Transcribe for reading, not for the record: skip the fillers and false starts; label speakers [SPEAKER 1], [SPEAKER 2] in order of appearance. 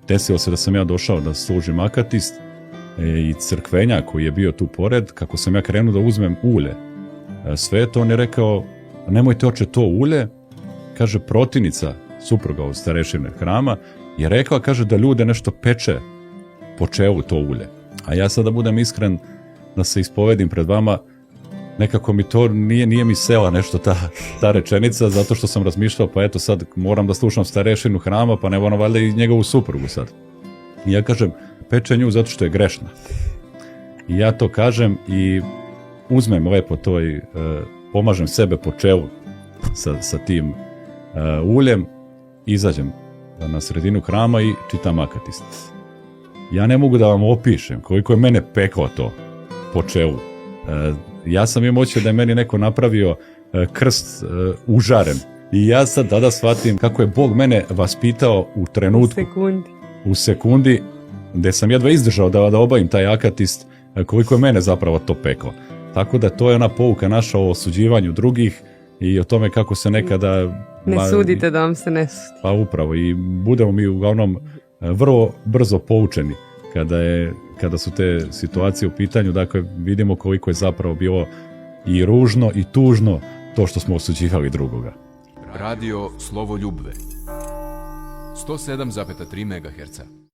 [SPEAKER 1] desilo se da sam ja došao da služim akatist i crkvenja koji je bio tu pored, kako sam ja krenuo da uzmem ulje sveto, on je rekao, nemojte oče to ulje, kaže protivnica, supruga od starešine hrama, je rekla, kaže, da ljude nešto peče po čelu to ulje. A ja sad da budem iskren, da se ispovedim pred vama, nekako mi to nije mi sela nešto ta rečenica, zato što sam razmišljao, pa eto sad moram da slušam starešinu hrama, pa ne moram valjda i njegovu suprugu sad. I ja kažem, peče nju zato što je grešna. I ja to kažem i uzmem lepo to i pomažem sebe po čelu sa tim uljem, izađem na sredinu hrama i čitam akatist. Ja ne mogu da vam opišem koliko je mene peklo to po čelu. Ja sam imao moći da je meni neko napravio krst užaren. I ja sad tada shvatim kako je Bog mene vaspitao u trenutku. U sekundi, gde sam jedva izdržao da obavim taj akatist, koliko je mene zapravo to peklo. Tako da to je ona pouka naša o osuđivanju drugih i o tome kako se nekada...
[SPEAKER 2] Ne sudite da vam se ne sudi.
[SPEAKER 1] Pa upravo, i budemo mi uglavnom vrlo brzo poučeni kada su te situacije u pitanju, dakle vidimo koliko je zapravo bilo i ružno i tužno to što smo osuđivali drugoga.
[SPEAKER 3] Radio Slovo Ljubve 107,3 MHz.